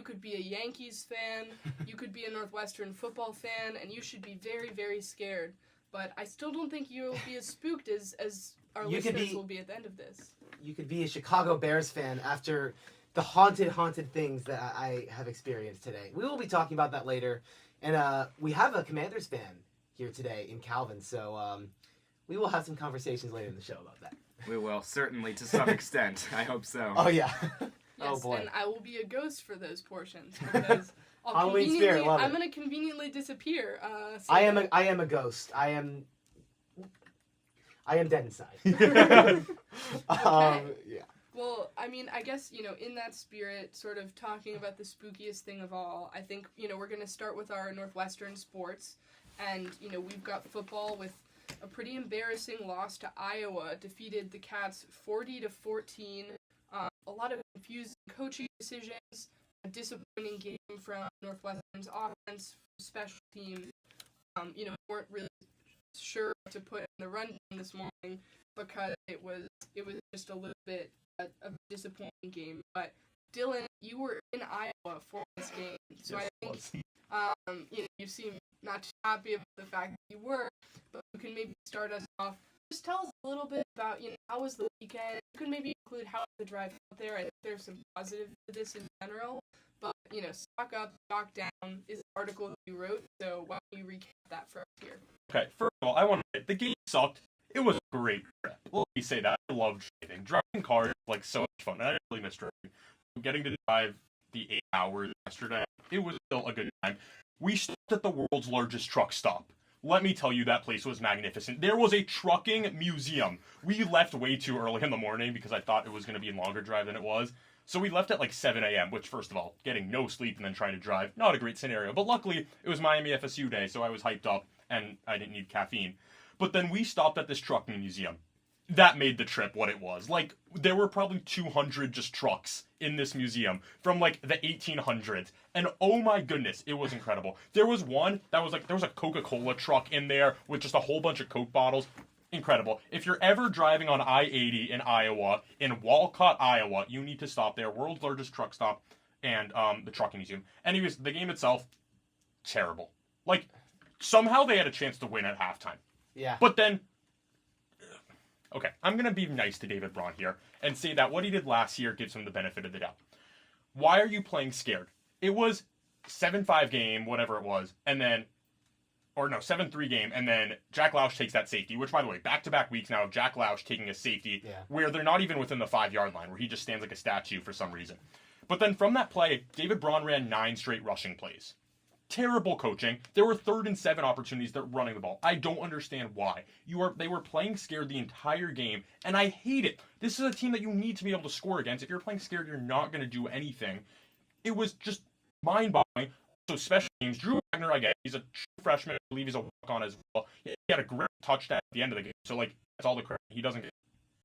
you could be a Yankees fan, you could be a Northwestern football fan, and you should be very, very scared. But I still don't think you'll be as spooked as our listeners will be at the end of this. You could be a Chicago Bears fan after the haunted things that I have experienced today. We will be talking about that later. And we have a Commanders fan here today in Calvin, so we will have some conversations later in the show about that. We will, certainly, to some extent. I hope so. Oh, yeah. Yes, oh, boy. And I will be a ghost for those portions, because Halloween spirit, love I'm going to conveniently disappear. I am a ghost. I am dead inside. Okay. Yeah. Well, I mean, I guess, in that spirit, sort of talking about the spookiest thing of all, I think, we're going to start with our Northwestern sports. And, we've got football with a pretty embarrassing loss to Iowa, defeated the Cats 40-14. A lot of confusing coaching decisions, a disappointing game from Northwestern's offense, special teams. Weren't really sure what to put in the run game this morning because it was just a little bit of a disappointing game. But Dylan, you were in Iowa for this game, so yes, I think you seem not too happy about the fact that you were, but you can maybe start us off. Just tell us a little bit about, how was the weekend? You could maybe include how was the drive out there. I think there's some positive to this in general, but, stock up, stock down is an article that you wrote, so why don't you recap that for us here? Okay, first of all, I want to say, the game sucked. It was a great trip. Let me say that. I loved driving. Driving cars was, so much fun, and I really missed driving. Getting to drive the 8 hours yesterday, it was still a good time. We stopped at the world's largest truck stop. Let me tell you, that place was magnificent. There was a trucking museum. We left way too early in the morning because I thought it was going to be a longer drive than it was. So we left at 7 a.m., which, first of all, getting no sleep and then trying to drive, not a great scenario. But luckily, it was Miami FSU day, so I was hyped up and I didn't need caffeine. But then we stopped at this trucking museum. That made the trip what it was. There were probably 200 just trucks in this museum from, the 1800s. And oh my goodness, it was incredible. There was one that was there was a Coca-Cola truck in there with just a whole bunch of Coke bottles. Incredible. If you're ever driving on I-80 in Iowa, in Walcott, Iowa, you need to stop there. World's largest truck stop and the trucking museum. Anyways, the game itself, terrible. Somehow they had a chance to win at halftime. Yeah. But then... Okay, I'm going to be nice to David Braun here and say that what he did last year gives him the benefit of the doubt. Why are you playing scared? It was 7-5 game, whatever it was, and then... Or no, 7-3 game, and then Jack Lausch takes that safety, which, by the way, back-to-back weeks now of Jack Lausch taking a safety where they're not even within the 5-yard line, where he just stands like a statue for some reason. But then from that play, David Braun ran 9 straight rushing plays. Terrible coaching. There were 3rd and 7 opportunities that running the ball. I don't understand why. They were playing scared the entire game, and I hate it. This is a team that you need to be able to score against. If you're playing scared, you're not going to do anything. It was just mind-boggling. So special teams, Drew Wagner, I get, he's a true freshman. I believe he's a walk-on as well. He had a great touchdown at the end of the game. So, that's all the credit. He doesn't get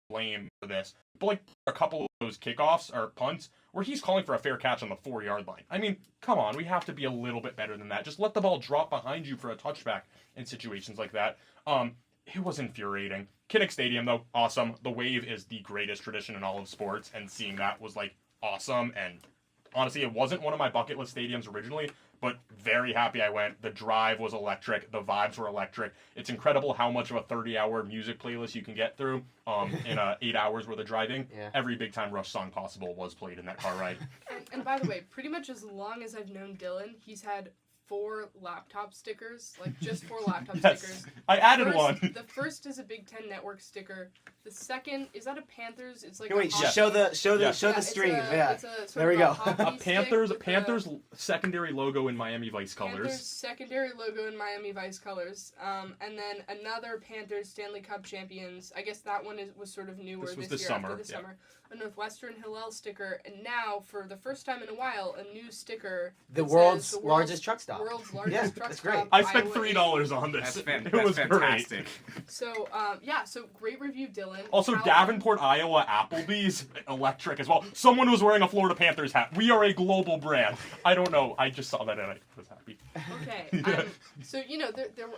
blamed for this. But, a couple of those kickoffs or punts where he's calling for a fair catch on the 4-yard line. I mean, come on. We have to be a little bit better than that. Just let the ball drop behind you for a touchback in situations like that. It was infuriating. Kinnick Stadium, though, awesome. The Wave is the greatest tradition in all of sports, and seeing that was, awesome. And honestly, it wasn't one of my bucket list stadiums originally, but very happy I went. The drive was electric. The vibes were electric. It's incredible how much of a 30-hour music playlist you can get through in 8 hours worth of driving. Yeah. Every Big Time Rush song possible was played in that car ride. And by the way, pretty much as long as I've known Dylan, he's had 4 laptop stickers, just 4 laptop stickers. I added one. The first is a Big Ten Network sticker. The second, is that a Panthers? It's like Wait, a show the stream. There we go. A Panthers secondary logo in Miami Vice colors. Panthers secondary logo in Miami Vice colors. And then another Panthers Stanley Cup champions. I guess that one was sort of newer this year summer. after the summer. A Northwestern Hillel sticker, and now for the first time in a while, a new sticker. The world's largest truck stop. World's largest truck that's stop. great. I spent $3 on this. That's it was fantastic. Great. So so great review, Dylan. Also, Davenport, Iowa, Applebee's, electric as well. Someone was wearing a Florida Panthers hat. We are a global brand. I don't know. I just saw that and I was happy. Okay. Yeah. So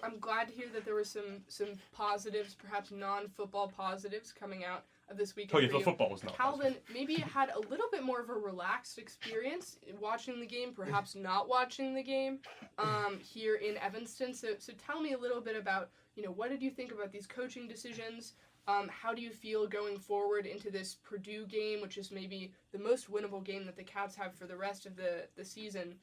I'm glad to hear that there were some positives, perhaps non-football positives, coming out of this weekend. Oh, yeah, for the you. football was not Calvin maybe had a little bit more of a relaxed experience watching the game, perhaps not watching the game here in Evanston. So tell me a little bit about what did you think about these coaching decisions? How do you feel going forward into this Purdue game, which is maybe the most winnable game that the Cats have for the rest of the season?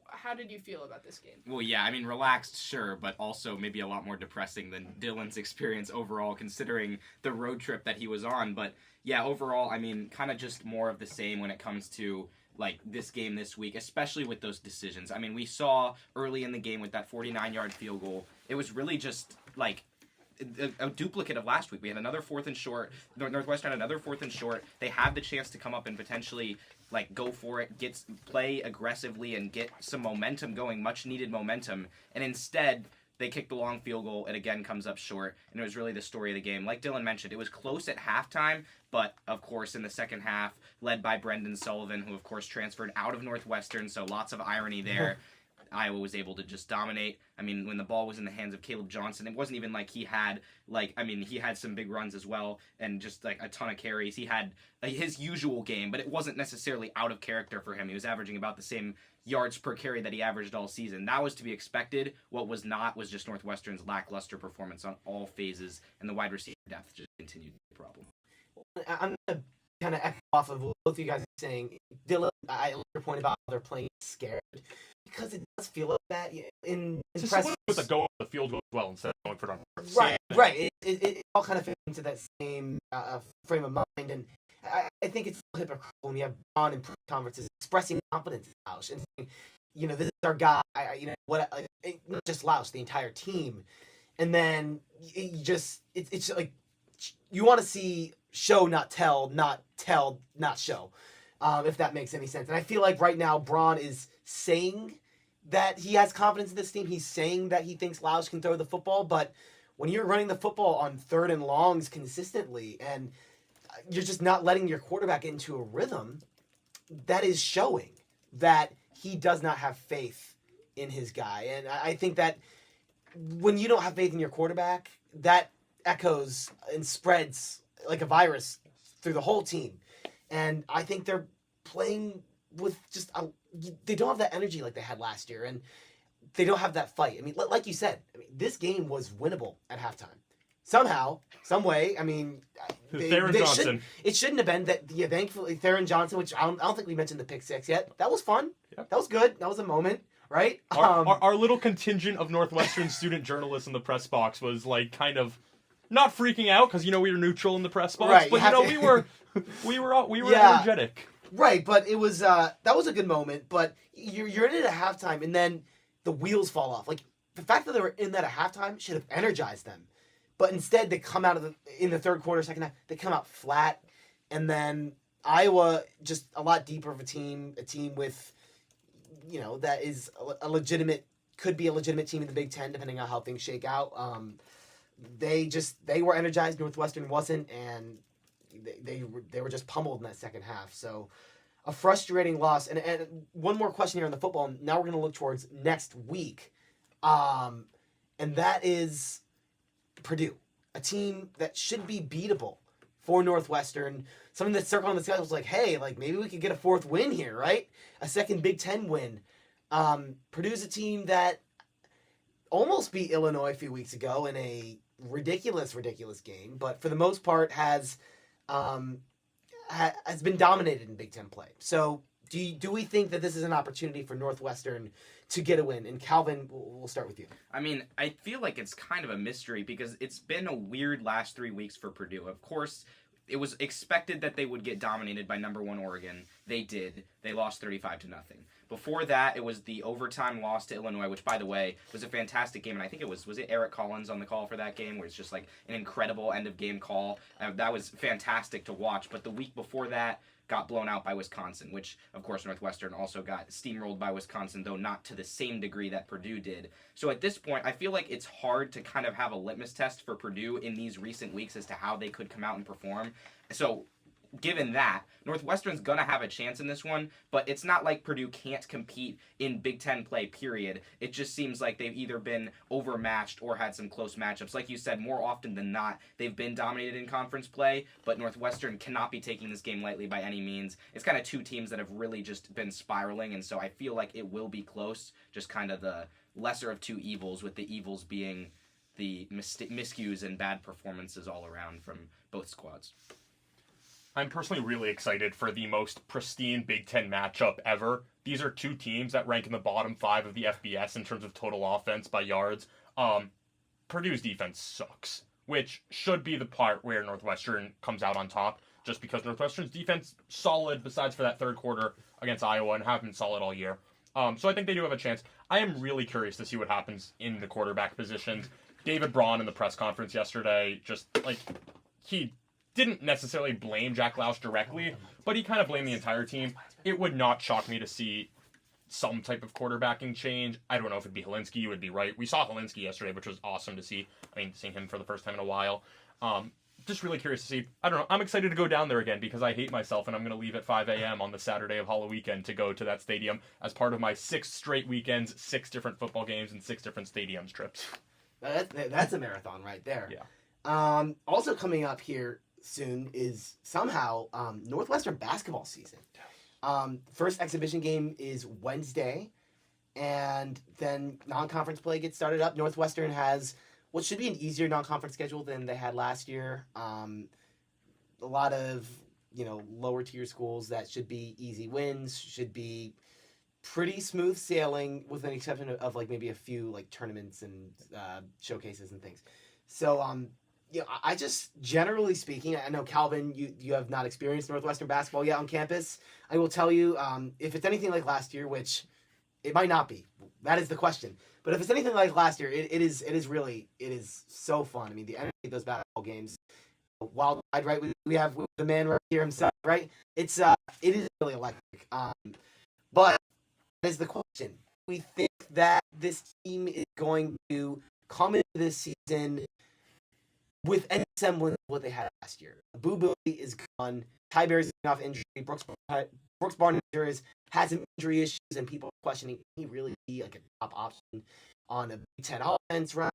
How did you feel about this game? Well, yeah, I mean, relaxed, sure, but also maybe a lot more depressing than Dylan's experience overall, considering the road trip that he was on. But yeah, overall, I mean, kind of just more of the same when it comes to like this game this week, especially with those decisions. I mean, we saw early in the game with that 49-yard field goal, it was really just like a duplicate of last week. We had another 4th and short. Northwestern had another 4th and short. They had the chance to come up and potentially like go for it, play aggressively and get some momentum going, much needed momentum. And instead, they kicked the long field goal. It again comes up short, and it was really the story of the game. Like Dylan mentioned, it was close at halftime, but of course in the second half, led by Brendan Sullivan, who of course transferred out of Northwestern, so lots of irony there. Iowa was able to just dominate. I mean, when the ball was in the hands of Caleb Johnson, it wasn't even like he had, he had some big runs as well and just, like, a ton of carries. He had his usual game, but it wasn't necessarily out of character for him. He was averaging about the same yards per carry that he averaged all season. That was to be expected. What was not was just Northwestern's lackluster performance on all phases, and the wide receiver depth just continued to be a problem. I'm going to kind of echo off of what both of you guys are saying. Dylan, I like your point about how they're playing scared. Because it does feel like that in press. With the go on the field goal as well instead of going for it on first. Right. It all kind of fits into that same frame of mind, and I think it's hypocritical when you have Braun in press conferences expressing confidence in Lausch and saying, this is our guy. Not just Lausch, the entire team, and then it's like you want to see show not tell, not tell not show, if that makes any sense. And I feel like right now Braun is saying that he has confidence in this team. He's saying that he thinks Lausch can throw the football, but when you're running the football on 3rd and longs consistently and you're just not letting your quarterback into a rhythm, that is showing that he does not have faith in his guy. And I think that when you don't have faith in your quarterback, that echoes and spreads like a virus through the whole team. And I think they're playing with just they don't have that energy like they had last year, and they don't have that fight. I mean, like you said, this game was winnable at halftime. Somehow, some way. I mean, Johnson. It shouldn't have been that. Yeah, thankfully, Theron Johnson, which I don't think we mentioned the pick six yet. That was fun. Yep. That was good. That was a moment, right? Our little contingent of Northwestern student journalists in the press box was like kind of not freaking out because we were neutral in the press box, right, but we were energetic. Right, but it was that was a good moment. But you're in it at halftime, and then the wheels fall off. Like the fact that they were in that at halftime should have energized them, but instead they come out in the third quarter, second half, they come out flat, and then Iowa just a lot deeper of a team with, that is could be a legitimate team in the Big Ten depending on how things shake out. They were energized. Northwestern wasn't, and they were just pummeled in that second half. So a frustrating loss. And one more question here on the football. Now we're going to look towards next week. And that is Purdue, a team that should be beatable for Northwestern. Something that's circling on the schedule is like, hey, like maybe we could get a 4th win here, right? A second Big Ten win. Purdue's a team that almost beat Illinois a few weeks ago in a ridiculous game, but for the most part has been dominated in Big Ten play. So do we think that this is an opportunity for Northwestern to get a win? And Calvin, we'll start with you. I mean, I feel like it's kind of a mystery because it's been a weird last 3 weeks for Purdue. Of course, it was expected that they would get dominated by number 1 Oregon. They did. They lost 35-0. Before that, it was the overtime loss to Illinois, which, by the way, was a fantastic game. And I think it was it Eric Collins on the call for that game, where it's just like an incredible end-of-game call. That was fantastic to watch. But the week before that, got blown out by Wisconsin, which, of course, Northwestern also got steamrolled by Wisconsin, though not to the same degree that Purdue did. So at this point, I feel like it's hard to kind of have a litmus test for Purdue in these recent weeks as to how they could come out and perform. So given that, Northwestern's going to have a chance in this one, but it's not like Purdue can't compete in Big Ten play, period. It just seems like they've either been overmatched or had some close matchups. Like you said, more often than not, they've been dominated in conference play, but Northwestern cannot be taking this game lightly by any means. It's kind of two teams that have really just been spiraling, and so I feel like it will be close, just kind of the lesser of two evils, with the evils being the miscues and bad performances all around from both squads. I'm personally really excited for the most pristine Big Ten matchup ever. These are two teams that rank in the bottom 5 of the FBS in terms of total offense by yards. Purdue's defense sucks, which should be the part where Northwestern comes out on top, just because Northwestern's defense solid besides for that third quarter against Iowa and have been solid all year. So I think they do have a chance. I am really curious to see what happens in the quarterback positions. David Braun in the press conference yesterday, just like, he didn't necessarily blame Jack Lausch directly, but he kind of blamed the entire team. It would not shock me to see some type of quarterbacking change. I don't know if it'd be Helinski, you would be right. We saw Helinski yesterday, which was awesome to see. I mean, seeing him for the first time in a while. Just really curious to see. I don't know. I'm excited to go down there again because I hate myself, and I'm going to leave at 5 a.m. on the Saturday of Halloween weekend to go to that stadium as part of my 6 straight weekends, 6 different football games, and 6 different stadiums trips. That's a marathon right there. Yeah. Also coming up here soon is somehow Northwestern basketball season. First exhibition game is Wednesday, and then non-conference play gets started up. Northwestern has what should be an easier non-conference schedule than they had last year. A lot of lower tier schools that should be easy wins, should be pretty smooth sailing, with an exception of like maybe a few like tournaments and showcases and things. So I just, generally speaking, I know, Calvin, you have not experienced Northwestern basketball yet on campus. I will tell you, if it's anything like last year, which it might not be, that is the question. But if it's anything like last year, it is so fun. I mean, the energy of those basketball games, wild ride, right? We have the man right here himself, right? It is really electric. But that is the question. We think that this team is going to come into this season with any semblance of what they had last year. Boo Booey is gone. Ty Bear's off injury. Brooks Barnes has some injury issues, and people are questioning, can he really be like a top option on a Big Ten offense, right?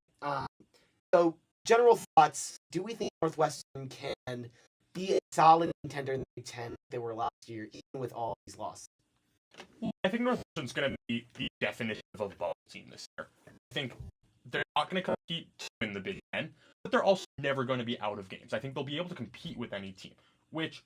So, general thoughts. Do we think Northwestern can be a solid contender in the Big Ten like they were last year, even with all these losses? I think Northwestern's going to be the definition of a bubble team this year. I think they're not going to compete to win the Big Ten, but they're also never going to be out of games. I think they'll be able to compete with any team, which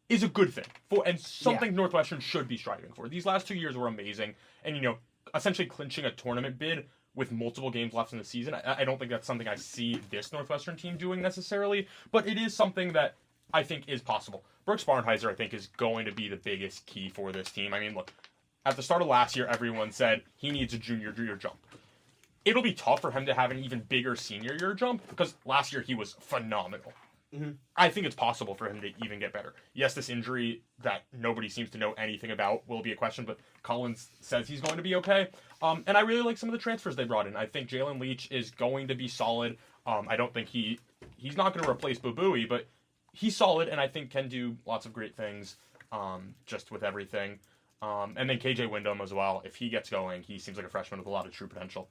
is a good thing and something Northwestern should be striving for. These last 2 years were amazing, and essentially clinching a tournament bid with multiple games left in the season. I don't think that's something I see this Northwestern team doing necessarily, but it is something that I think is possible. Brooks Barnheiser, I think, is going to be the biggest key for this team. I mean, look, at the start of last year, everyone said he needs a junior year jump. It'll be tough for him to have an even bigger senior year jump because last year he was phenomenal. Mm-hmm. I think it's possible for him to even get better. Yes, this injury that nobody seems to know anything about will be a question, but Collins says he's going to be okay. And I really like some of the transfers they brought in. I think Jalen Leach is going to be solid. I don't think he's not going to replace Boo Booey, but he's solid and I think can do lots of great things just with everything. And then KJ Wyndham as well. If he gets going, he seems like a freshman with a lot of true potential.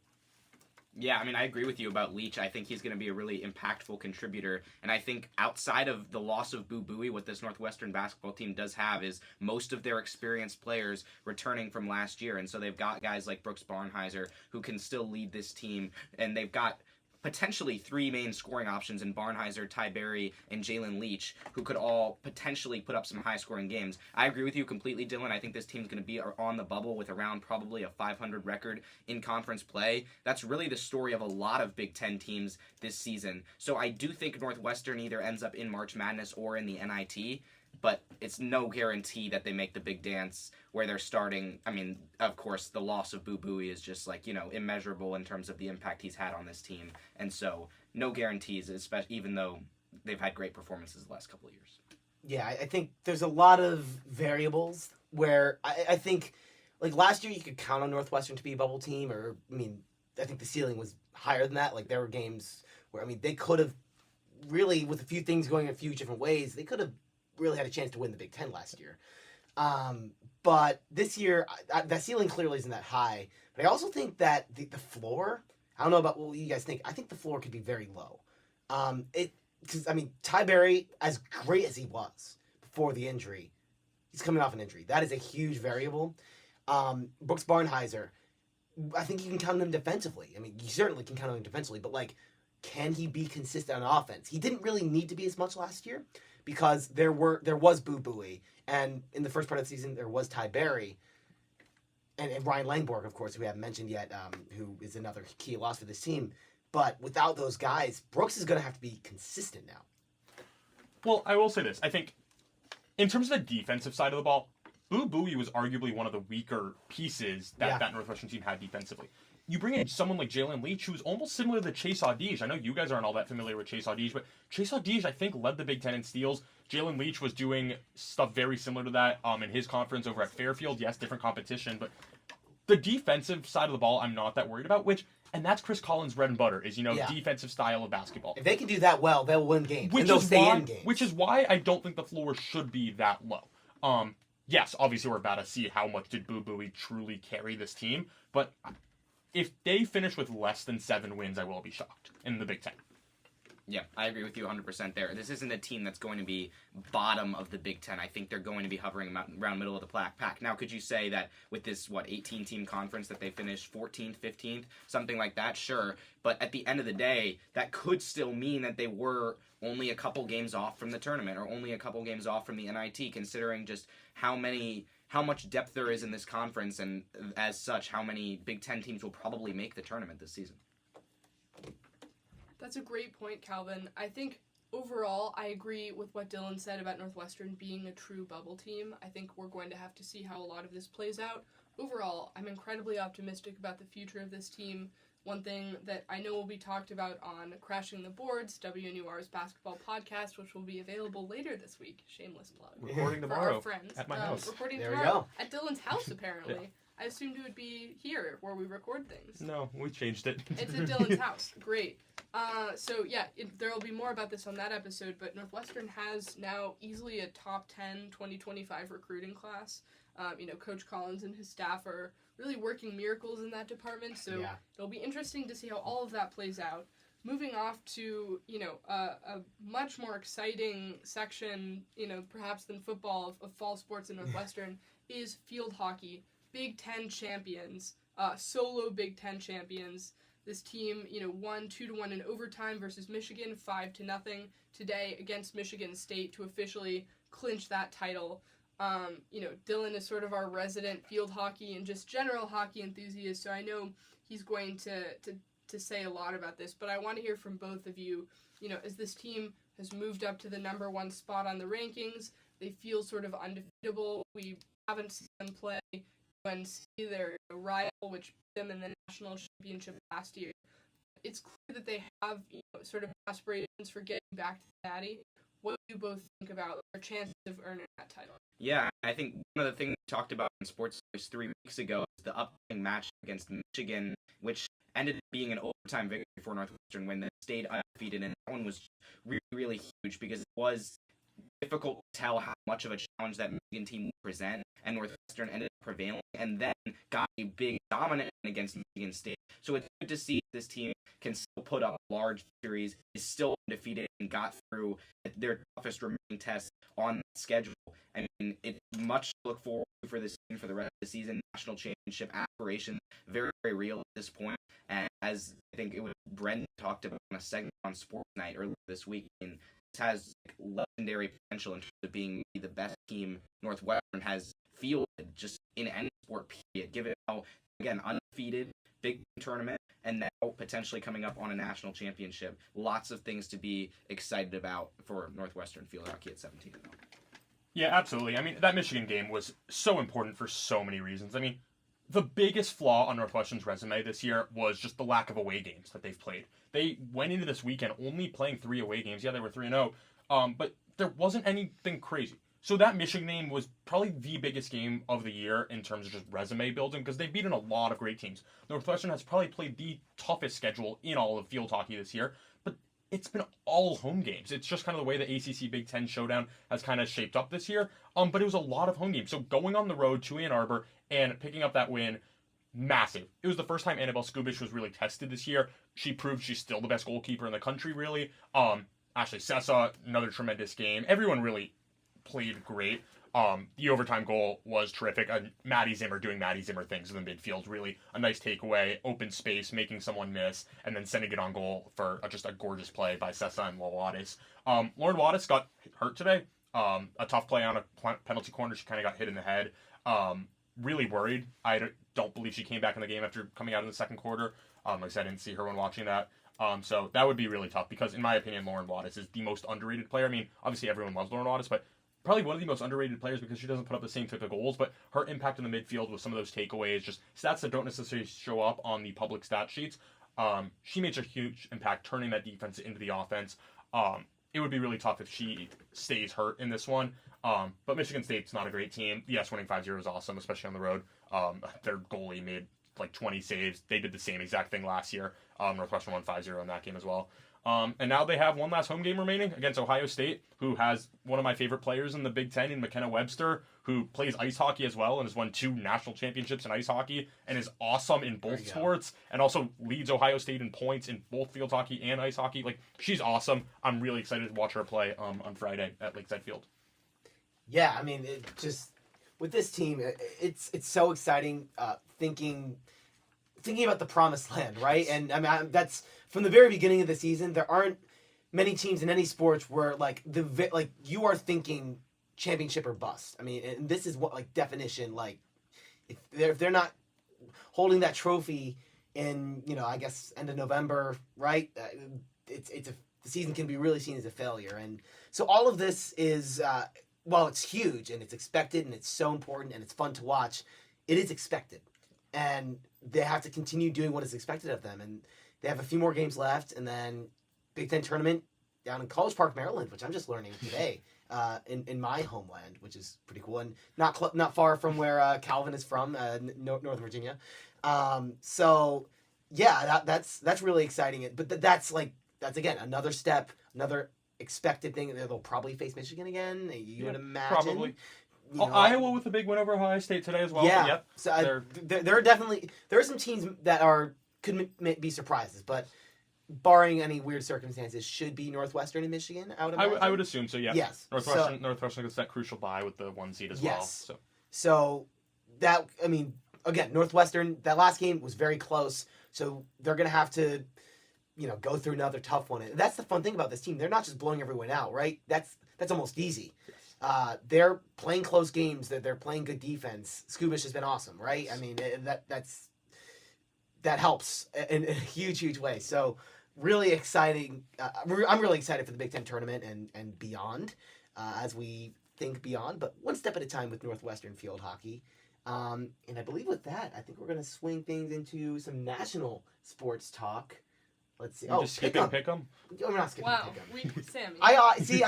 Yeah, I mean, I agree with you about Leach. I think he's going to be a really impactful contributor. And I think outside of the loss of Boo Booey, what this Northwestern basketball team does have is most of their experienced players returning from last year. And so they've got guys like Brooks Barnheiser who can still lead this team. And they've got potentially 3 main scoring options in Barnheiser, Ty Berry, and Jalen Leach, who could all potentially put up some high-scoring games. I agree with you completely, Dylan. I think this team's going to be on the bubble with around probably a 500 record in conference play. That's really the story of a lot of Big Ten teams this season. So I do think Northwestern either ends up in March Madness or in the NIT, but it's no guarantee that they make the big dance where they're starting. I mean, of course, the loss of Boo Booey is just immeasurable in terms of the impact he's had on this team. And so no guarantees, especially even though they've had great performances the last couple of years. Yeah, I think there's a lot of variables where I think, like last year, you could count on Northwestern to be a bubble team, or, I mean, I think the ceiling was higher than that. Like, there were games where, I mean, they could have really, with a few things going a few different ways, they could have really had a chance to win the Big Ten last year. But this year, that ceiling clearly isn't that high. But I also think that the floor, I don't know about what you guys think. I think the floor could be very low. Because, I mean, Ty Berry, as great as he was before the injury, he's coming off an injury. That is a huge variable. Brooks Barnheiser, I think you can count on him defensively. I mean, you certainly can count on him defensively, but, like, can he be consistent on offense? He didn't really need to be as much last year because there was Boo Buie, and in the first part of the season, there was Ty Berry, and Ryan Langborg, of course, who we haven't mentioned yet, who is another key loss for this team. But without those guys, Brooks is going to have to be consistent now. Well, I will say this. I think in terms of the defensive side of the ball, Boo Buie was arguably one of the weaker pieces that Northwestern team had defensively. You bring in someone like Jalen Leach, who's almost similar to Chase Audige. I know you guys aren't all that familiar with Chase Audige, but Chase Audige, I think, led the Big Ten in steals. Jalen Leach was doing stuff very similar to that in his conference over at Fairfield. Yes, different competition, but the defensive side of the ball, I'm not that worried about, and that's Chris Collins' bread and butter, is, defensive style of basketball. If they can do that well, they'll win games. And they'll stay in games. Which is why I don't think the floor should be that low. Yes, obviously we're about to see how much did Boo Buie truly carry this team, but if they finish with less than 7 wins, I will be shocked in the Big Ten. Yeah, I agree with you 100% there. This isn't a team that's going to be bottom of the Big Ten. I think they're going to be hovering around middle of the pack. Now, could you say that with this, 18-team conference that they finished 14th, 15th, something like that? Sure. But at the end of the day, that could still mean that they were only a couple games off from the tournament or only a couple games off from the NIT, considering just how much depth there is in this conference, and as such, how many Big Ten teams will probably make the tournament this season. That's a great point, Calvin. I think overall, I agree with what Dylan said about Northwestern being a true bubble team. I think we're going to have to see how a lot of this plays out. Overall, I'm incredibly optimistic about the future of this team. One thing that I know will be talked about on Crashing the Boards, WNUR's basketball podcast, which will be available later this week. Shameless plug. Recording tomorrow for our friends. at my house. Recording there tomorrow we go. at Dylan's house, apparently. Yeah. I assumed it would be here where we record things. No, we changed it. It's at Dylan's house. Great. There will be more about this on that episode, but Northwestern has now easily a top 10 2025 recruiting class. Coach Collins and his staff are really working miracles in that department, so it'll be interesting to see how all of that plays out. Moving off to, a much more exciting section, perhaps than football of fall sports in Northwestern, is field hockey. Big Ten champions, solo Big Ten champions. This team, won 2-1 in overtime versus Michigan, 5-0 today against Michigan State to officially clinch that title. Dylan is sort of our resident field hockey and just general hockey enthusiast, so I know he's going to say a lot about this, but I want to hear from both of you. As this team has moved up to the number 1 spot on the rankings, they feel sort of undefeatable. We haven't seen them play UNC, their rival, which beat them in the national championship last year. It's clear that they have sort of aspirations for getting back to the Natty. What do you both think about their chances of earning that title? Yeah, I think one of the things we talked about in SportsVoice 3 weeks ago is the upcoming match against Michigan, which ended up being an overtime victory for Northwestern when they stayed undefeated, and that one was really, really huge because it was difficult to tell how much of a challenge that Michigan team would present, and Northwestern ended up prevailing and then got a big dominant against Michigan State. So it's good to see this team can still put up large victories, is still undefeated, and got through their toughest remaining tests on the schedule. I mean, it's much to look forward to for this team for the rest of the season. National championship aspirations, very, very real at this point. And as I think it was Brendan talked about on a segment on Sports Night earlier this week, and this has legendary potential in terms of being the best team Northwestern has fielded just in any sport period. Given how, again, undefeated, big tournament, and now potentially coming up on a national championship. Lots of things to be excited about for Northwestern field hockey at 17-0. Yeah, absolutely. I mean, that Michigan game was so important for so many reasons. I mean, the biggest flaw on Northwestern's resume this year was just the lack of away games that they've played. They went into this weekend only playing 3 away games. Yeah, they were 3-0, but there wasn't anything crazy. So that Michigan game was probably the biggest game of the year in terms of just resume building because they've beaten a lot of great teams. Northwestern has probably played the toughest schedule in all of field hockey this year, but it's been all home games. It's just kind of the way the ACC Big Ten showdown has kind of shaped up this year. But it was a lot of home games. So going on the road to Ann Arbor and picking up that win, massive. It was the first time Annabelle Skubish was really tested this year. She proved she's still the best goalkeeper in the country, really. Ashley Sessa, another tremendous game. Everyone really played great. The overtime goal was terrific. Maddie Zimmer doing Maddie Zimmer things in the midfield. Really a nice takeaway, open space, making someone miss, and then sending it on goal for just a gorgeous play by Sessa and Wallace. Lauren Wattis got hurt today. A tough play on a penalty corner. She kind of got hit in the head. Really worried. I don't believe she came back in the game after coming out in the second quarter. Like I said, I didn't see her when watching that. So that would be really tough because, in my opinion, Lauren Wattis is the most underrated player. I mean, obviously everyone loves Lauren Wattis, but probably one of the most underrated players because she doesn't put up the same type of goals, but her impact in the midfield with some of those takeaways, just stats that don't necessarily show up on the public stat sheets. She makes a huge impact turning that defense into the offense. It would be really tough if she stays hurt in this one. But Michigan State's not a great team. Yes, winning 5-0 is awesome, especially on the road. Their goalie made like 20 saves. They did the same exact thing last year. Northwestern won 5-0 in that game as well. And now they have one last home game remaining against Ohio State, who has one of my favorite players in the Big Ten in McKenna Webster, who plays ice hockey as well and has won 2 national championships in ice hockey and is awesome in both sports and also leads Ohio State in points in both field hockey and ice hockey. Like, she's awesome. I'm really excited to watch her play on Friday at Lakeside Field. Yeah, I mean, it just with this team, it's so exciting thinking about the promised land, right? And I mean, that's from the very beginning of the season. There aren't many teams in any sports where like you are thinking championship or bust. I mean, and this is what like definition like if they're not holding that trophy in I guess end of November, right? The season can be really seen as a failure, and so all of this is while it's huge and it's expected and it's so important and it's fun to watch, it is expected, and they have to continue doing what is expected of them, and they have a few more games left, and then Big Ten tournament down in College Park, Maryland, which I'm just learning today, in my homeland, which is pretty cool, and not far from where Calvin is from, North Virginia. So yeah, that's really exciting. But that's again another step, another expected thing. They'll probably face Michigan again. You would imagine. Probably. Iowa with a big win over Ohio State today as well. Yeah. Yep. So there are definitely some teams that could be surprises, but barring any weird circumstances, should be Northwestern and Michigan. I would assume so. Yeah. Yes. Northwestern gets that crucial bye with the 1 seed as well. So that again, Northwestern, that last game was very close. So they're gonna have to go through another tough one. And that's the fun thing about this team. They're not just blowing everyone out, right? That's almost easy. They're playing close games. They're playing good defense. Skubish has been awesome, right? I mean, that helps in a huge way. So really exciting. I'm really excited for the Big Ten tournament and beyond, as we think beyond, but one step at a time with Northwestern field hockey. And I believe with that, I think we're going to swing things into some national sports talk. Let's see. Just skipping Pick'em? We're not skipping Wow, Pick'em. Sammy. I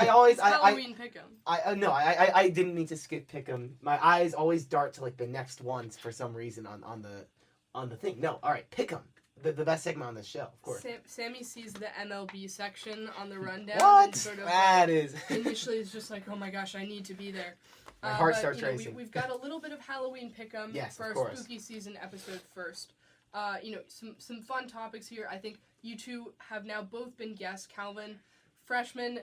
always Halloween Pick'em. No, I didn't mean to skip Pick'em. My eyes always dart to like the next ones for some reason on the thing. No, all right, Pick'em. The best segment on this show, of course. Sammy sees the MLB section on the rundown. What? And sort of, that is. Initially, it's just like, oh my gosh, I need to be there. My heart starts racing. We've got a little bit of Halloween Pick'em for our spooky season episode first. Some fun topics here. I think you two have now both been guests. Calvin, freshman,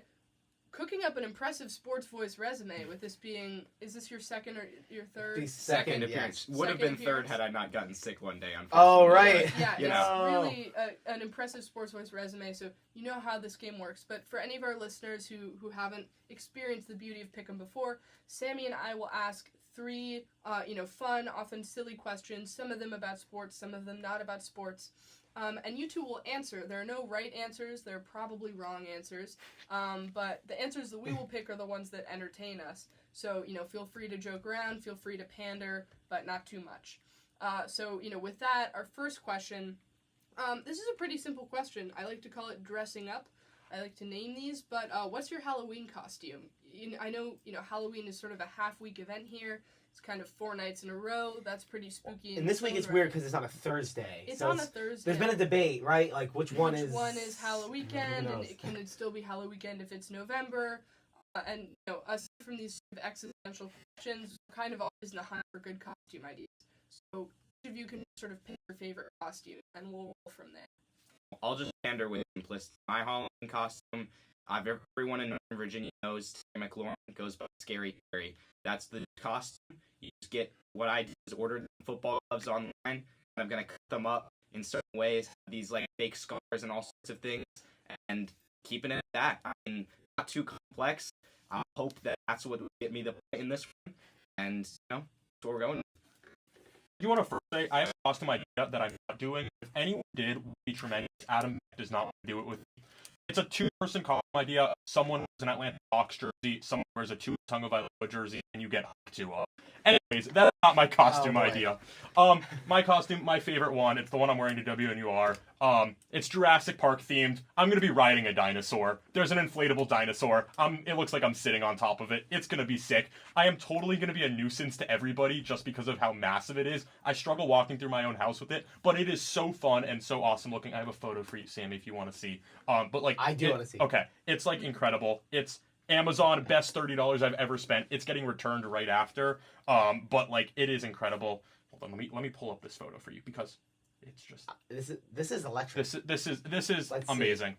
cooking up an impressive SportsVoice resume with this being, is this your second or your third? The second appearance. Yes. Would have been Second third appearance. had I not gotten sick one day on Oh, freshman right. day. Yeah, You it's know. really an impressive SportsVoice resume, so you know how this game works. But for any of our listeners who haven't experienced the beauty of Pick'em before, Sammy and I will ask 3, fun, often silly questions, some of them about sports, some of them not about sports. And you two will answer. There are no right answers. There are probably wrong answers. But the answers that we will pick are the ones that entertain us. So, feel free to joke around, feel free to pander, but not too much. So, with that, our first question, this is a pretty simple question. I like to call it dressing up. I like to name these, but what's your Halloween costume? I know, Halloween is sort of a half-week event here. It's kind of 4 nights in a row. That's pretty spooky. And this week it's weird because it's on a Thursday. It's so on a Thursday. There's been a debate, right? Like which one is Halloween weekend, and can it still be Halloween weekend if it's November? And us from these sort of existential questions, we're kind of always in the hunt for good costume ideas. So each of you can sort of pick your favorite costume, and we'll roll from there. I'll just pander with simplicity. My Halloween costume, everyone in Northern Virginia knows Terry McLaurin goes by Scary Terry. That's the costume. You just get what I did is ordered football gloves online, and I'm going to cut them up in certain ways, these like fake scars and all sorts of things, and keeping it at that. I mean, not too complex. I hope that that's what will get me the point in this one, and that's what we're going with. You want to first say, I have a costume idea that I'm not doing. If anyone did, it would be tremendous. Adam does not want to do it with me. It's a 2-person costume idea. Someone wears an Atlanta Hawks jersey, someone wears a Tonga Vailoa jersey, and you get to Anyways, that's not my costume idea. My costume, my favorite one, it's the one I'm wearing to WNUR. It's Jurassic Park themed. I'm going to be riding a dinosaur. There's an inflatable dinosaur. It looks like I'm sitting on top of it. It's going to be sick. I am totally going to be a nuisance to everybody just because of how massive it is. I struggle walking through my own house with it, but it is so fun and so awesome looking. I have a photo for you, Sammy, if you want to see. But like I do want to see. Okay, it's like incredible. It's Amazon, best $30 I've ever spent. It's getting returned right after. But like it is incredible. Hold on, let me pull up this photo for you because it's just this is electric. This is amazing.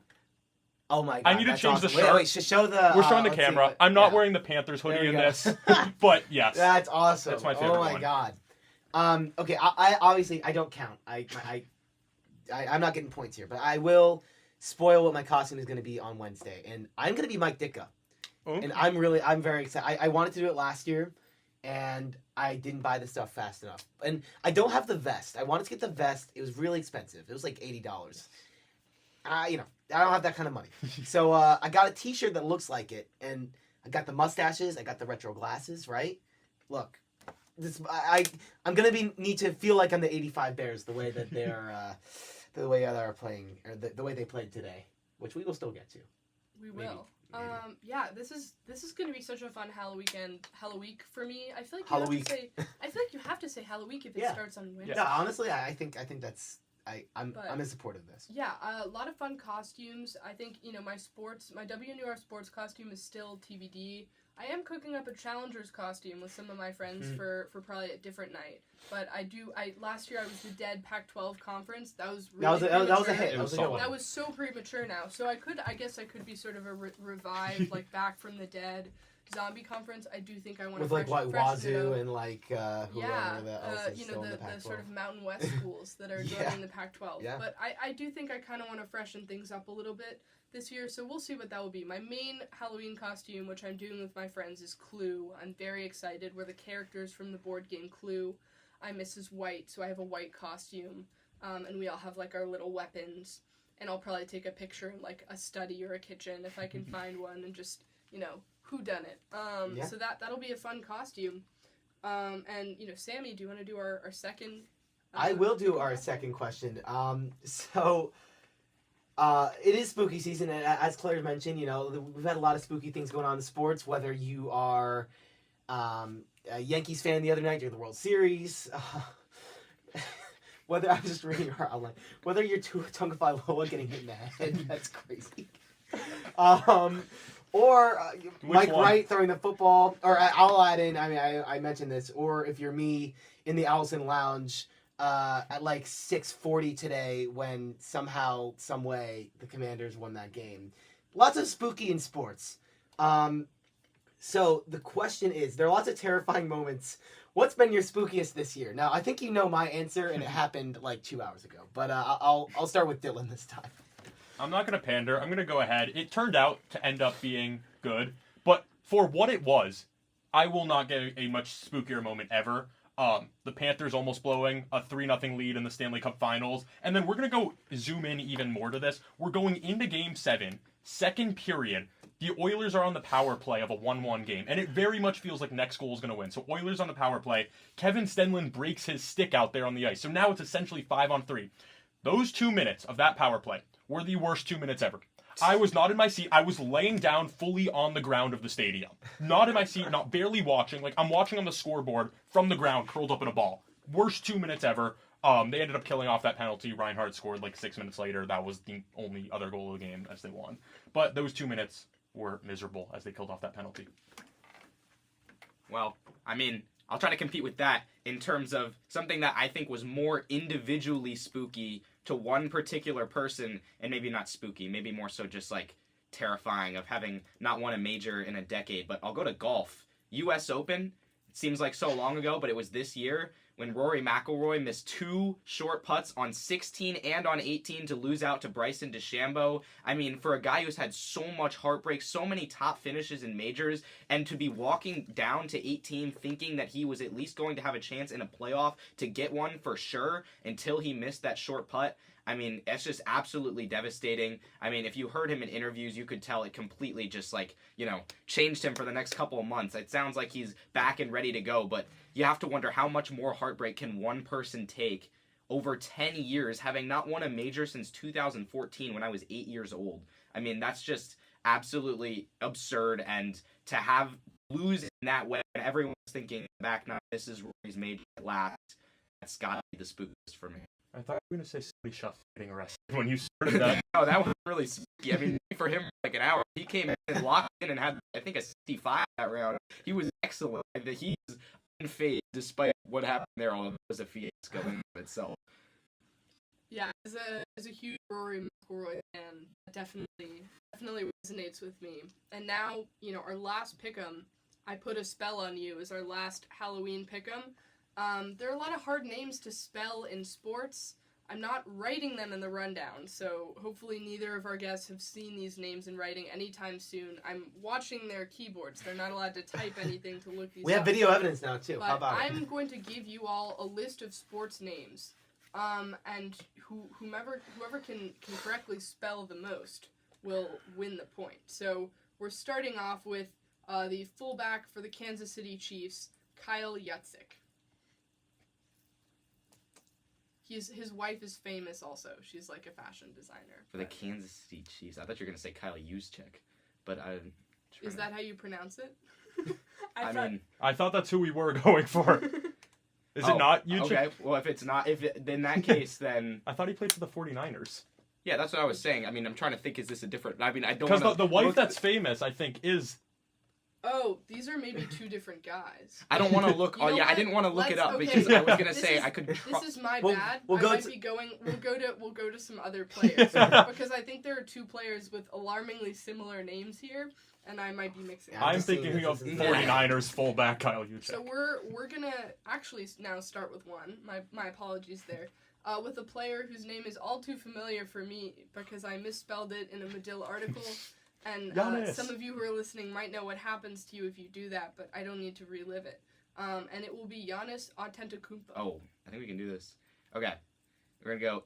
Oh my god! I need to change the shirt. Wait, show the. We're showing the camera. I'm not wearing the Panthers hoodie in this, but yes, that's awesome. That's my favorite one. Oh my god. Okay, I obviously I don't count. I'm not getting points here, but I will spoil what my costume is going to be on Wednesday, and I'm going to be Mike Ditka. Okay. And I'm very excited. I wanted to do it last year, and I didn't buy the stuff fast enough. And I don't have the vest. I wanted to get the vest. It was really expensive. It was like $80. I don't have that kind of money. So I got a T-shirt that looks like it, and I got the mustaches. I got the retro glasses. Right? Look, I'm gonna need to feel like I'm the '85 Bears the way that they're the way they're playing or the way they played today, which we will still get to. We will. Maybe. Yeah, this is going to be such a fun Halloween for me. I feel like you have to say Halloween if it starts on Wednesday. Yeah, honestly, I think that's I'm in support of this. Yeah, a lot of fun costumes. I think my WNUR sports costume is still TBD. I am cooking up a Challengers costume with some of my friends for probably a different night. But last year I was the dead Pac-12 conference. That was really that was a hit. That was so premature now. So I guess I could be sort of a revived like back from the dead zombie conference. I do think I want to with Wazoo and like the sort of Mountain West schools that are joining the Pac-12. Yeah. But I do think I kind of want to freshen things up a little bit this year, so we'll see what that will be. My main Halloween costume, which I'm doing with my friends, is Clue. I'm very excited. We're the characters from the board game Clue. I'm Mrs. White, so I have a white costume, and we all have like our little weapons, and I'll probably take a picture in like a study or a kitchen if I can find one, and just, whodunit. So that'll be a fun costume. And, Sammy, do you want to do our second? I will do our second question. It is spooky season, and as Claire mentioned, we've had a lot of spooky things going on in sports, whether you are a Yankees fan the other night during the World Series, whether I'm just reading her outline, whether you're Tonga Vailoa getting hit in the head, that's crazy. Or Mike Wright throwing the football, or I'll add in, I mentioned this, or if you're me in the Allison Lounge at like 6:40 today when somehow, some way, the Commanders won that game. Lots of spooky in sports. So the question is, there are lots of terrifying moments. What's been your spookiest this year? Now, I think you know my answer, and it happened like 2 hours ago. But I'll start with Dylan this time. I'm not going to pander. I'm going to go ahead. It turned out to end up being good. But for what it was, I will not get a much spookier moment ever. The Panthers almost blowing a 3-0 lead in the Stanley Cup Finals. And then we're going to go zoom in even more to this. We're going into Game 7, second period. The Oilers are on the power play of a 1-1 game, and it very much feels like next goal is going to win. So Oilers on the power play. Kevin Stenlund breaks his stick out there on the ice. So now it's essentially 5-on-3. Those 2 minutes of that power play were the worst 2 minutes ever. I was not in my seat. I was laying down fully on the ground of the stadium. Not in my seat, not barely watching. Like, I'm watching on the scoreboard from the ground, curled up in a ball. Worst 2 minutes ever. They ended up killing off that penalty. Reinhardt scored like 6 minutes later. That was the only other goal of the game as they won. But those 2 minutes were miserable as they killed off that penalty. Well, I mean, I'll try to compete with that in terms of something that I think was more individually spooky to one particular person, and maybe not spooky, maybe more so just like terrifying of having not won a major in a decade. But I'll go to golf. U.S. Open, it seems like so long ago, but it was this year when Rory McIlroy missed 2 short putts on 16 and on 18 to lose out to Bryson DeChambeau. I mean, for a guy who's had so much heartbreak, so many top finishes in majors, and to be walking down to 18 thinking that he was at least going to have a chance in a playoff to get one for sure until he missed that short putt. I mean, it's just absolutely devastating. I mean, if you heard him in interviews, you could tell it completely just like, changed him for the next couple of months. It sounds like he's back and ready to go, but you have to wonder how much more heartbreak can one person take over 10 years, having not won a major since 2014 when I was 8 years old. I mean, that's just absolutely absurd, and to have lose in that way, and everyone's thinking back now, this is Rory's major at last, that's got to be the spookiest for me. I thought you were going to say somebody Shuff getting arrested when you started that. No, that was really spooky. I mean, for him, like an hour, he came in and locked in and had, I think, a 65 that round. He was excellent. He's unfazed despite what happened there. All was a fiasco in itself. Yeah, as a huge Rory McIlroy fan, that definitely resonates with me. And now, our last pick'em, I Put a Spell on You, is our last Halloween pick'em. There are a lot of hard names to spell in sports. I'm not writing them in the rundown, so hopefully neither of our guests have seen these names in writing anytime soon. I'm watching their keyboards. They're not allowed to type anything to look these up. We have video evidence now, too. But How about I'm going to give you all a list of sports names, and whoever can correctly spell the most will win the point. So we're starting off with the fullback for the Kansas City Chiefs, Kyle Yutzik. His wife is famous also. She's like a fashion designer. For the Kansas City Chiefs. I thought you were going to say Kyle Juszczyk, but I'm... Is that how you pronounce it? I thought that's who we were going for. Is it not Juszczyk? Okay, well, if it's not, in that case, then... I thought he played for the 49ers. Yeah, that's what I was saying. I mean, I'm trying to think, is this a different... I mean, I don't Because the wife that's famous, I think, is... Oh, these are maybe two different guys. I don't want to look... I didn't want to look it up because I was going to say I could... This is my bad. We'll go to some other players because I think there are two players with alarmingly similar names here, and I might be mixing. I'm thinking of 49ers fullback Kyle Juszczyk. So we're gonna actually now start with one. My apologies there. With a player whose name is all too familiar for me because I misspelled it in a Medill article. And some of you who are listening might know what happens to you if you do that, but I don't need to relive it. And it will be Giannis Antetokounmpo. Oh, I think we can do this. Okay. We're going to go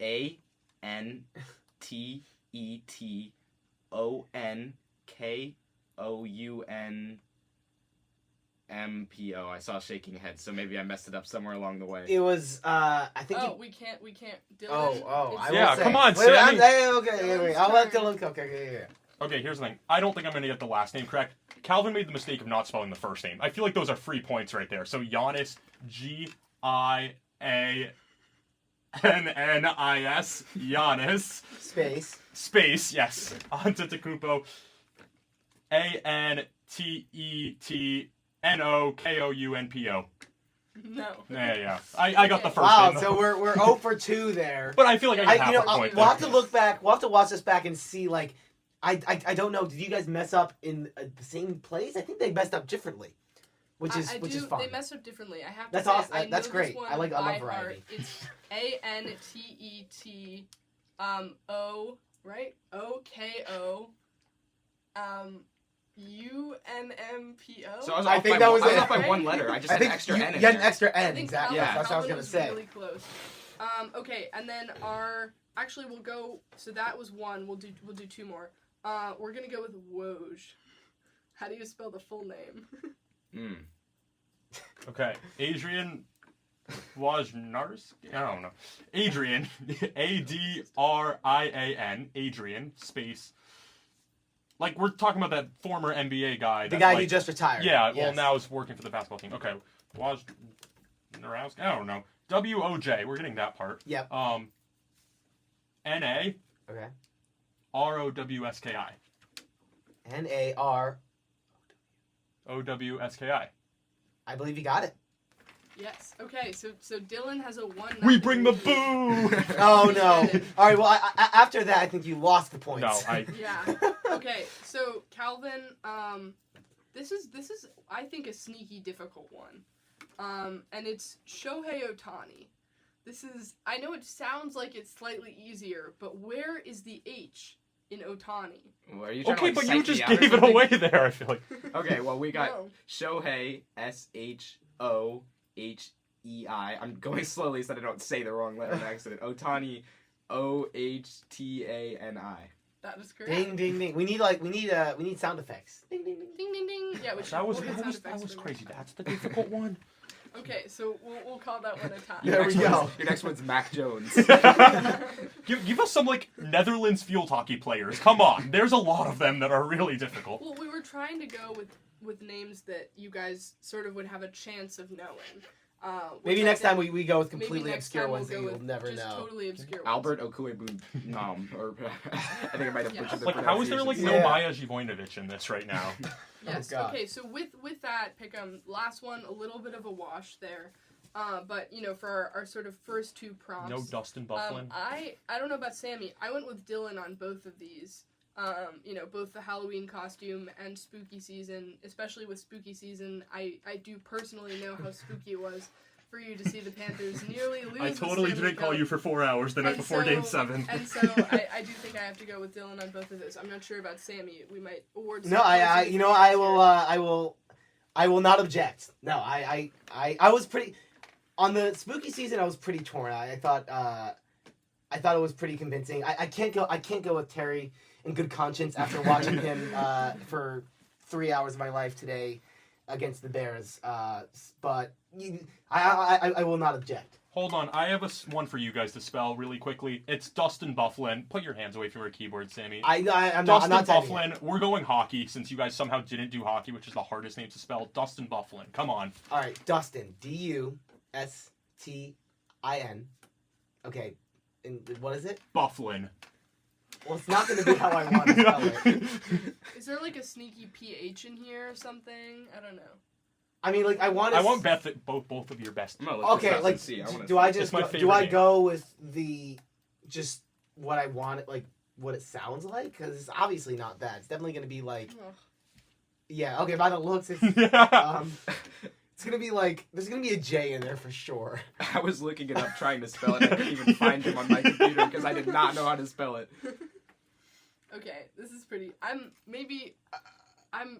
Antetokounmpo. I saw shaking heads, so maybe I messed it up somewhere along the way. It was, I think... we can't. Dylan, I will yeah, say. come on, wait, Sammy. Okay, I'll let Dylan... Okay. Okay, here's the thing. I don't think I'm going to get the last name correct. Calvin made the mistake of not spelling the first name. I feel like those are free points right there. So Giannis, Giannis, Giannis. Space, yes. Antetokounmpo, Antetokounmpo. No. Yeah. I got the first wow, name. So we're 0 for 2 there. But I feel like I have a point. We'll have to look back. We'll have to watch this back and see, like, I don't know. Did you guys mess up in the same place? I think they messed up differently, which is fun. They messed up differently. I have to That's say, awesome. That's great. I love variety. It's Antetokounmpo, right? OKO. UNMPO. So I think that was it. I was off by one letter. I just had an extra N in there. there. An extra N, exactly. Yeah. That's what I was going to say. Really close. Okay, and then we'll go, so that was one. We'll do 2 more. We're going to go with Woj. How do you spell the full name? Okay, Adrian Wojnarowski? I don't know. Adrian, Adrian, space, Like, we're talking about that former NBA guy. The that, guy like, who just retired. Yeah, well, Yes. now is working for the basketball team. Okay. I don't know. WOJ, we're getting that part. Yep. NA Okay. ROWSKI. NAR. OWSKI. I believe you got it. Yes. Okay. So Dylan has a 1-0. We bring the boo! Oh no! All right. Well, after that, I think you lost the points. No, Yeah. Okay. So Calvin, this is I think a sneaky difficult one, and it's Shohei Ohtani. I know it sounds like it's slightly easier, but where is the H in Ohtani? Well, are you trying Okay, to, but like, you psych me just out or gave it something? away there, I feel like. Okay, well, we got No. Shohei, SHOHEI. I'm going slowly so that I don't say the wrong letter on accident. Ohtani, OHTANI. That is correct. Ding ding ding. We need sound effects. Ding ding ding. Ding ding ding. Yeah, which That was we'll get sound effects for crazy. next time. That's the difficult one. Okay, so we'll call that one a tie. There we go. Your next one's Mac Jones. Give us some, like, Netherlands field hockey players. Come on. There's a lot of them that are really difficult. Well, we were trying to go with names that you guys sort of would have a chance of knowing. Maybe next time we go with maybe completely next obscure time ones we'll that go you'll with never just know. totally obscure ones. Albert Okuebunam, or I think I might have Yes. butchered the Like, how is there, like, no Yeah. Maya Zivojnovic in this right now? Yes. Oh, God. Okay. So with that pick, last one, a little bit of a wash there, but for our sort of first two prompts. No Dustin Bufflin? I don't know about Sammy. I went with Dylan on both of these. Both the Halloween costume and spooky season. Especially with spooky season, I do personally know how spooky it was for you to see the Panthers nearly lose. I the totally Stanley didn't call Cup. you for 4 hours the night And before so- Game 7. And so I do think I have to go with Dylan on both of those. I'm not sure about Sammy. We might award. No, some I points you know for I this will year. I will not object. No, I was pretty on the spooky season. I was pretty torn. I thought it was pretty convincing. I can't go with Terry in good conscience after watching him for 3 hours of my life today against the Bears. But I will not object. Hold on, I have one for you guys to spell really quickly. It's Dustin Bufflin. Put your hands away from your keyboard, Sammy. I'm Dustin not typing it. Bufflin. We're going hockey since you guys somehow didn't do hockey, which is the hardest name to spell. Dustin Bufflin. Come on. All right, Dustin. DUSTIN. Okay, and what is it? Bufflin. Well, it's not going to be how I want to spell it. Is there like a sneaky PH in here or something? I don't know. I mean, like I want. I want Beth both of your best. No, let's Okay, just like, see. I wanna do I see. just my go, favorite do I name. go with the just what I want it like what it sounds like? Because it's obviously not that. It's definitely going to be like Ugh. yeah. Okay, by the looks, it's Yeah. it's gonna be like there's gonna be a J in there for sure. I was looking it up trying to spell it. I couldn't even find him on my computer because I did not know how to spell it. Okay, this is pretty. I'm gonna.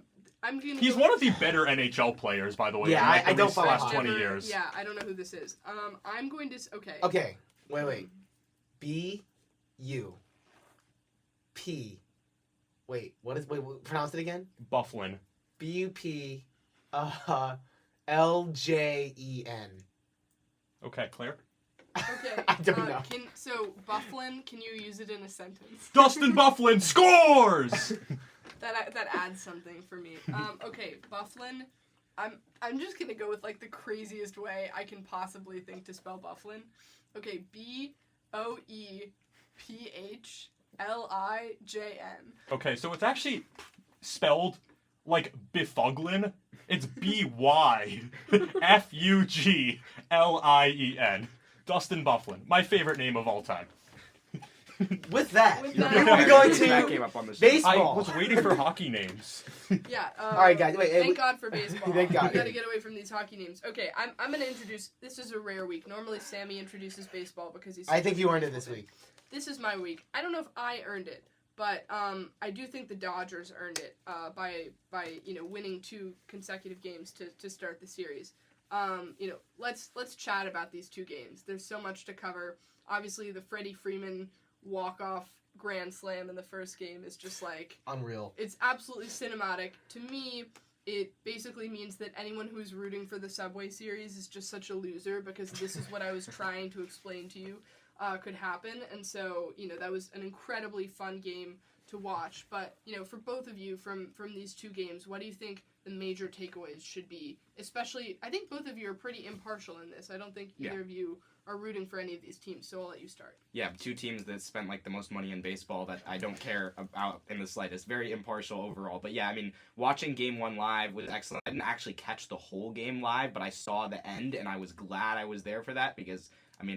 He's go one with- of the better NHL players, by the way. Yeah, in, like, I the don't follow last hockey. 20 Never- years. Yeah, I don't know who this is. I'm going to. Okay. Okay, wait. BUP. Wait, what is? Wait, pronounce it again. Bufflin. BUP. LJEN. Okay, Claire. Okay. I don't know. So Bufflin, can you use it in a sentence? Dustin Bufflin scores! That adds something for me. Okay, Bufflin. I'm just gonna go with like the craziest way I can possibly think to spell Bufflin. Okay, BOEPHLIJN. Okay, so it's actually spelled like Bifuglin. It's BYFUGLIEN. Dustin Bufflin. My favorite name of all time. With that, With we that- will be going That to came up on the show. baseball. I was waiting for hockey names. Yeah. All right, guys. Wait. Thank God for baseball. Thank God. We gotta get away from these hockey names. Okay, I'm gonna introduce. This is a rare week. Normally, Sammy introduces baseball because he's. I think you earned it this week. This is my week. I don't know if I earned it, but I do think the Dodgers earned it by winning 2 consecutive games to start the series. Let's chat about these 2 games. There's so much to cover. Obviously, the Freddie Freeman walk-off grand slam in the first game is just like Unreal. it's absolutely cinematic. To me, it basically means that anyone who's rooting for the Subway Series is just such a loser because this is what I was trying to explain to you could happen. And so, that was an incredibly fun game to watch. But for both of you from these two games, what do you think the major takeaways should be? Especially, I think both of you are pretty impartial in this. I don't think either of you are rooting for any of these teams, so I'll let you start. Yeah, two teams that spent the most money in baseball that I don't care about in the slightest. Very impartial overall. But yeah, watching Game 1 live was excellent. I didn't actually catch the whole game live, but I saw the end, and I was glad I was there for that because,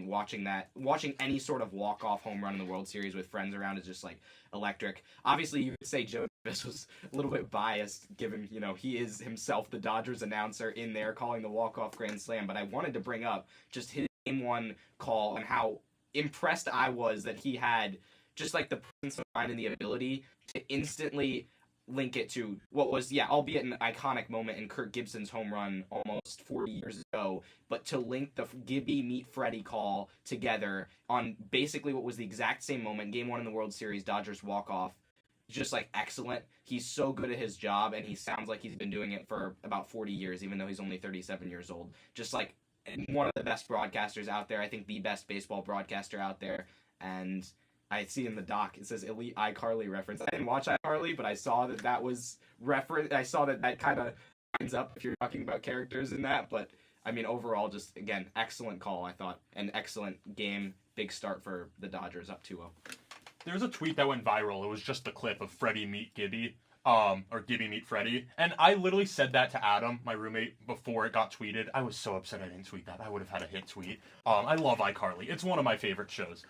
watching any sort of walk-off home run in the World Series with friends around is just, electric. Obviously, you would say Joe Davis was a little bit biased, given, he is himself the Dodgers announcer in there calling the walk-off grand slam, but I wanted to bring up just his Game 1 call and how impressed I was that he had just the presence of mind and the ability to instantly link it to what was, albeit an iconic moment in Kirk Gibson's home run almost 40 years ago, but to link the Gibby meet Freddie call together on basically what was the exact same moment, Game 1 in the World Series, Dodgers walk-off, just excellent. He's so good at his job, and he sounds like he's been doing it for about 40 years, even though he's only 37 years old. Just one of the best broadcasters out there. I think the best baseball broadcaster out there. And I see in the doc, it says Elite iCarly reference. I didn't watch iCarly, but I saw that was reference. I saw that kind of lines up if you're talking about characters in that. But, overall, just, again, excellent call, I thought. An excellent game. Big start for the Dodgers, up 2-0. There's a tweet that went viral. It was just the clip of Freddie meet Gibby. Or Gibby meet Freddie. And I literally said that to Adam, my roommate, before it got tweeted. I was so upset I didn't tweet that. I would have had a hit tweet. I love iCarly. It's one of my favorite shows.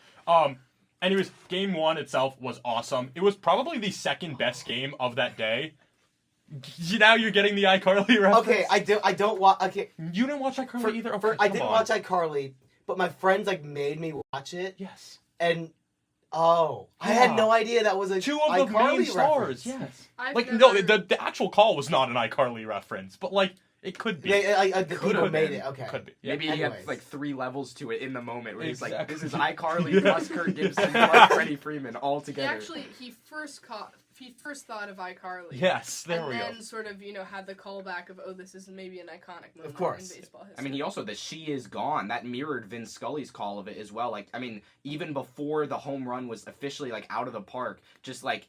Anyways, Game 1 itself was awesome. It was probably the second best game of that day. Now you're getting the iCarly reference. Okay, I don't watch. Okay, you didn't watch iCarly either. Okay, I didn't watch iCarly, but my friends made me watch it. Yes. And I had no idea that was a two of the iCarly main stars. reference. Yes. No, the actual call was not an iCarly reference, but it could be. Yeah, the people made it. Okay. Could be. Yeah. Maybe he Anyways. had 3 levels to it in the moment where he's Exactly. this is iCarly plus Kirk Gibson plus Freddie Freeman all together. He first thought of iCarly. Yes, there we go. And then sort of, had the callback of, this is maybe an iconic moment Of course. in baseball history. He also, the She Is Gone, that mirrored Vin Scully's call of it as well. Even before the home run was officially, out of the park, just, when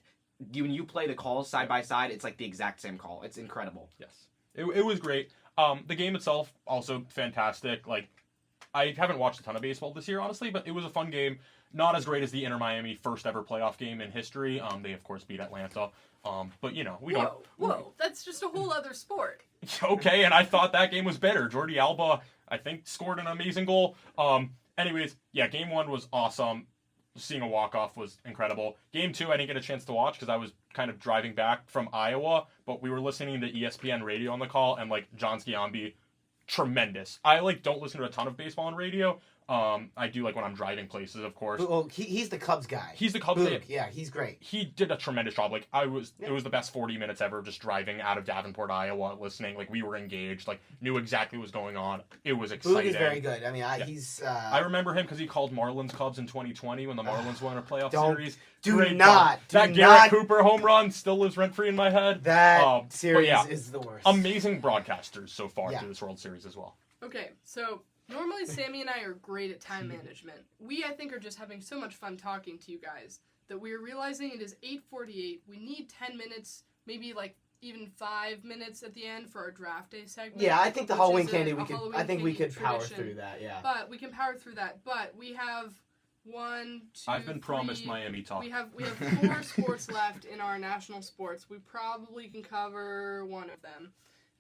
you play the calls side by side, it's, the exact same call. It's incredible. Yes. It was great. The game itself, also fantastic. I haven't watched a ton of baseball this year, honestly, but it was a fun game. Not as great as the Inter-Miami first ever playoff game in history. They, of course, beat Atlanta. But, we don't... Whoa, that's just a whole other sport. Okay, and I thought that game was better. Jordi Alba, I think, scored an amazing goal. Anyways, yeah, Game 1 was awesome. Seeing a walk-off was incredible. Game 2, I didn't get a chance to watch because I was kind of driving back from Iowa, but we were listening to ESPN radio on the call, and, John Sciambi, tremendous. I, don't listen to a ton of baseball on radio. I do when I'm driving places, of course. Well, he's the Cubs guy. He's the Cubs guy. Yeah, he's great. He did a tremendous job. It was the best 40 minutes ever just driving out of Davenport, Iowa, listening. We were engaged, knew exactly what was going on. It was exciting. Boog is very good. He's... I remember him because he called Marlins Cubs in 2020 when the Marlins won a playoff series. That Garrett Cooper home run still lives rent-free in my head. That series is the worst. Amazing broadcasters so far through this World Series as well. Okay, so... Normally, Sammy and I are great at time management. We, I think, are just having so much fun talking to you guys that we're realizing it is 8:48. We need 10 minutes, maybe even 5 minutes at the end for our draft day segment. Yeah, I think the Halloween candy we could power tradition. through that. Yeah, but we can power through that. But we have 1, 2. I've been promised Miami talk. We have 4 sports left in our national sports. We probably can cover one of them.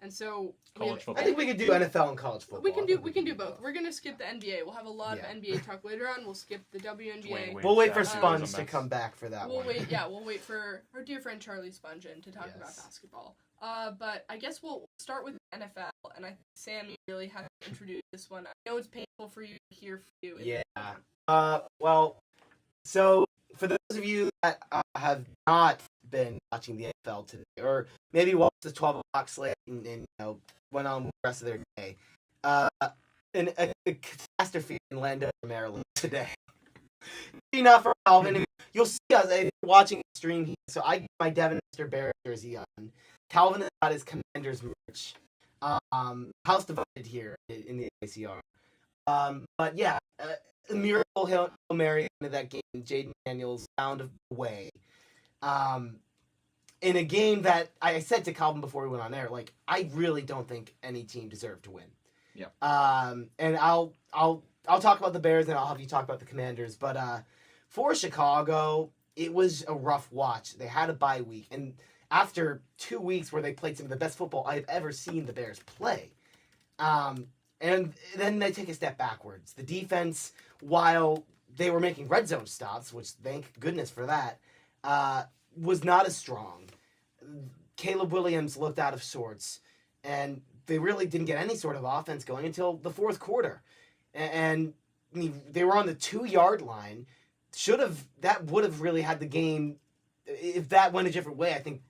And so college football. I think we could do NFL and college football. We can do both. We're gonna skip the NBA. We'll have a lot of NBA talk later on. We'll skip the WNBA. We'll wait for Sponge to come back for that one. We'll wait for our dear friend Charlie Spungen to talk about basketball. But I guess we'll start with the NFL, and I think Sam, you really have to introduce this one. I know it's painful for you to hear for you. Yeah. So for those of you that have not been watching the NFL today, or maybe watched the 12 o'clock slate and went on with the rest of their day, a catastrophe in Landover, Maryland today. Maybe not for Calvin. You'll see us watching the stream here. So I get my Devin Mr. Bear jersey on. Calvin has got his Commanders merch. House divided here in the ACR. But yeah, a miracle Hail Mary into that game. Jaden Daniels found a way In a game that I said to Calvin before we went on air, like, I really don't think any team deserved to win. Yeah. And I'll talk about the Bears and I'll have you talk about the Commanders. But for Chicago, it was a rough watch. They had a bye week, and after 2 weeks where they played some of the best football I've ever seen the Bears play, and then they take a step backwards. The defense, while they were making red zone stops, which thank goodness for that, was not as strong. Caleb Williams looked out of sorts, and they really didn't get any sort of offense going until the fourth quarter. And I mean, they were on the 2-yard line. That would have really had the game, if that went a different way, I think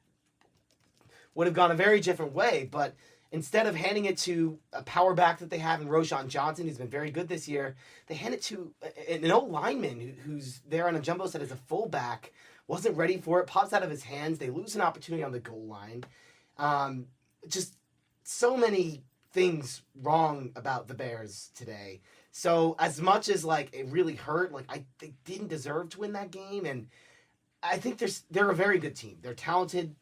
would have gone a very different way. But instead of handing it to a power back that they have in Roshan Johnson, who's been very good this year, they hand it to an old lineman who's there on a jumbo set as a fullback, wasn't ready for it, pops out of his hands. They lose an opportunity on the goal line. Just so many things wrong about the Bears today. So as much as like it really hurt, like they didn't deserve to win that game, and I think they're a very good team. They're talented,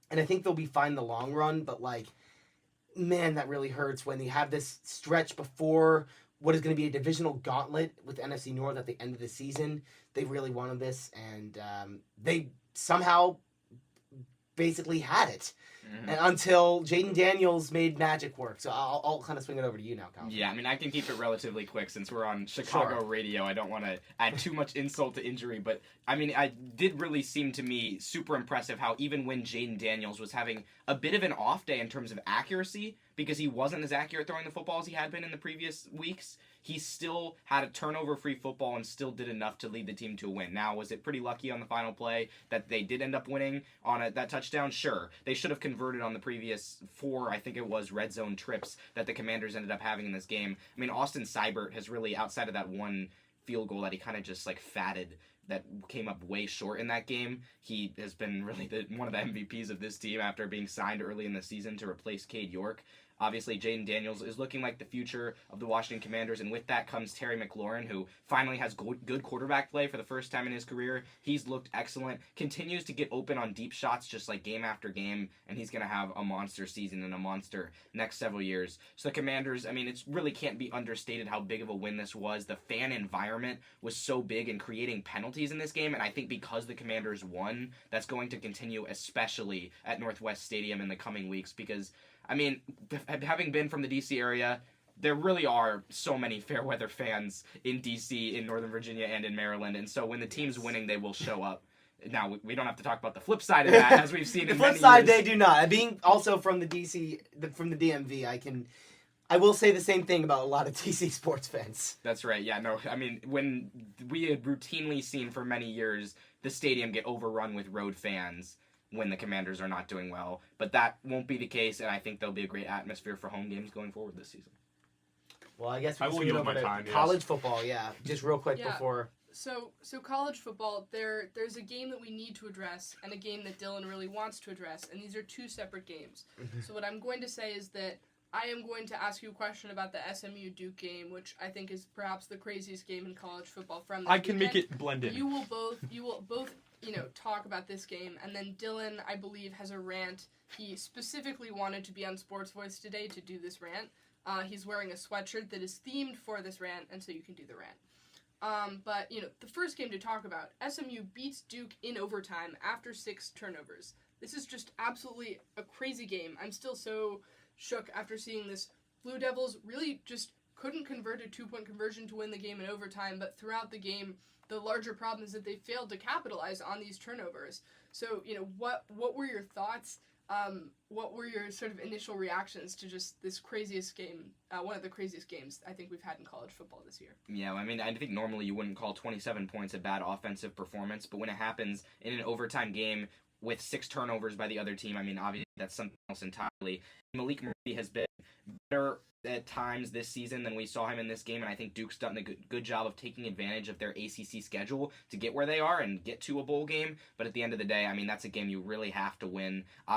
and I think they'll be fine in the long run. But like, man, that really hurts when you have this stretch before what is going to be a divisional gauntlet with NFC North at the end of the season. They really wanted this, and they somehow basically had it. And until Jaden Daniels made magic work. So I'll kind of swing it over to you now, Kyle. Yeah, I mean, I can keep it relatively quick since we're on Chicago radio. I don't want to add too much insult to injury, but I mean, it did really seem to me super impressive how even when Jaden Daniels was having a bit of an off day in terms of accuracy, because he wasn't as accurate throwing the football as he had been in the previous weeks, he still had a turnover-free football and still did enough to lead the team to a win. Now, was it pretty lucky on the final play that they did end up winning on that touchdown? Sure. They should have converted on the previous 4, I think it was, red zone trips that the Commanders ended up having in this game. I mean, Austin Seibert has really, outside of that one field goal that he kind of just like fatted, that came up way short in that game, he has been really one of the MVPs of this team after being signed early in the season to replace Cade York. Obviously, Jaden Daniels is looking like the future of the Washington Commanders, and with that comes Terry McLaurin, who finally has good quarterback play for the first time in his career. He's looked excellent, continues to get open on deep shots just like game after game, and he's going to have a monster season and a monster next several years. So the Commanders, I mean, it really can't be understated how big of a win this was. The fan environment was so big in creating penalties in this game, and I think because the Commanders won, that's going to continue, especially at Northwest Stadium in the coming weeks, because I mean, having been from the D.C. area, there really are so many fair weather fans in D.C., in Northern Virginia, and in Maryland, and so when the team's winning, they will show up. Now, we don't have to talk about the flip side of that, as we've seen in many years. The flip side, they do not. Being also from the D.C., from the DMV, I will say the same thing about a lot of D.C. sports fans. That's right, yeah, no, I mean, when we had routinely seen for many years the stadium get overrun with road fans when the Commanders are not doing well. But that won't be the case, and I think there'll be a great atmosphere for home games going forward this season. Well, I guess we I will can yield over my to time, yes. college football, yeah. Just real quick Yeah. before... So college football, there's a game that we need to address and a game that Dylan really wants to address, and these are two separate games. So what I'm going to say is that I am going to ask you a question about the SMU Duke game, which I think is perhaps the craziest game in college football from this I can weekend. make it blend in. You will both talk about this game, and then Dylan, I believe, has a rant. He specifically wanted to be on SportsVoice today to do this rant. He's wearing a sweatshirt that is themed for this rant, and so you can do the rant. But the first game to talk about, SMU beats Duke in overtime after 6 turnovers. This is just absolutely a crazy game. I'm still so shook after seeing this. Blue Devils really just couldn't convert a 2-point conversion to win the game in overtime, but throughout the game, the larger problem is that they failed to capitalize on these turnovers. So, what were your thoughts? What were your sort of initial reactions to just this craziest game, one of the craziest games I think we've had in college football this year? Yeah, I mean, I think normally you wouldn't call 27 points a bad offensive performance, but when it happens in an overtime game with 6 turnovers by the other team, I mean, obviously that's something else entirely. Malik Murphy has been better at times this season than we saw him in this game, and I think Duke's done a good job of taking advantage of their ACC schedule to get where they are and get to a bowl game, but at the end of the day, I mean, that's a game you really have to win. Obviously,